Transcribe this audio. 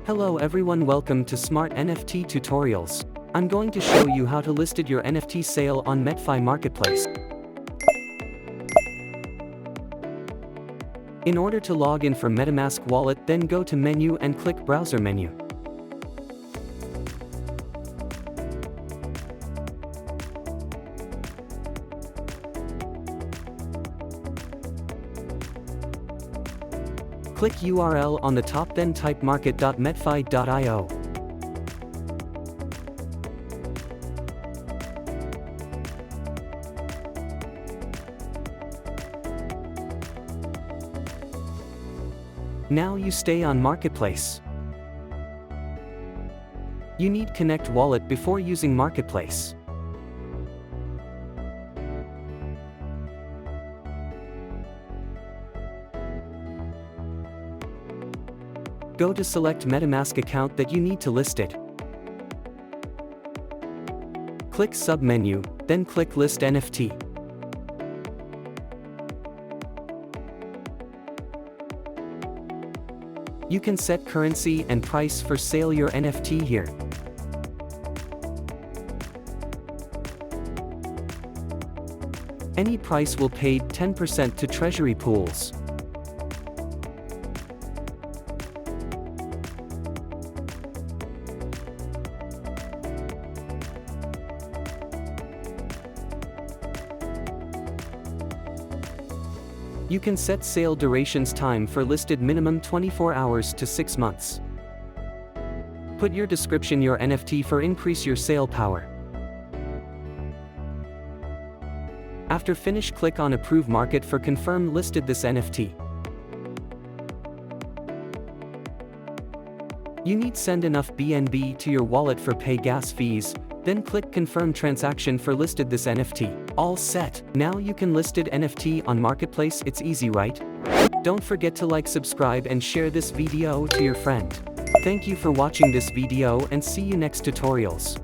Hello everyone, welcome to Smart NFT Tutorials. I'm going to show you how to listed your NFT sale on Metfi Marketplace. In order to log in from MetaMask wallet, then go to menu and click browser menu. Click URL on the top, then type market.metfi.io. Now you stay on Marketplace. You need Connect Wallet before using Marketplace. Go to select MetaMask account that you need to list it. Click sub-menu, then click List NFT. You can set currency and price for sale your NFT here. Any price will paid 10% to treasury pools. You can set sale durations time for listed minimum 24 hours to 6 months. Put your description your NFT for increase your sale power. After finish, click on Approve Market for confirm listed this NFT. You need send enough BNB to your wallet for pay gas fees, then click Confirm Transaction for listed this NFT. All set. Now you can listed NFT on Marketplace. It's easy, right? Don't forget to like, subscribe and share this video to your friend. Thank you for watching this video and see you next tutorials.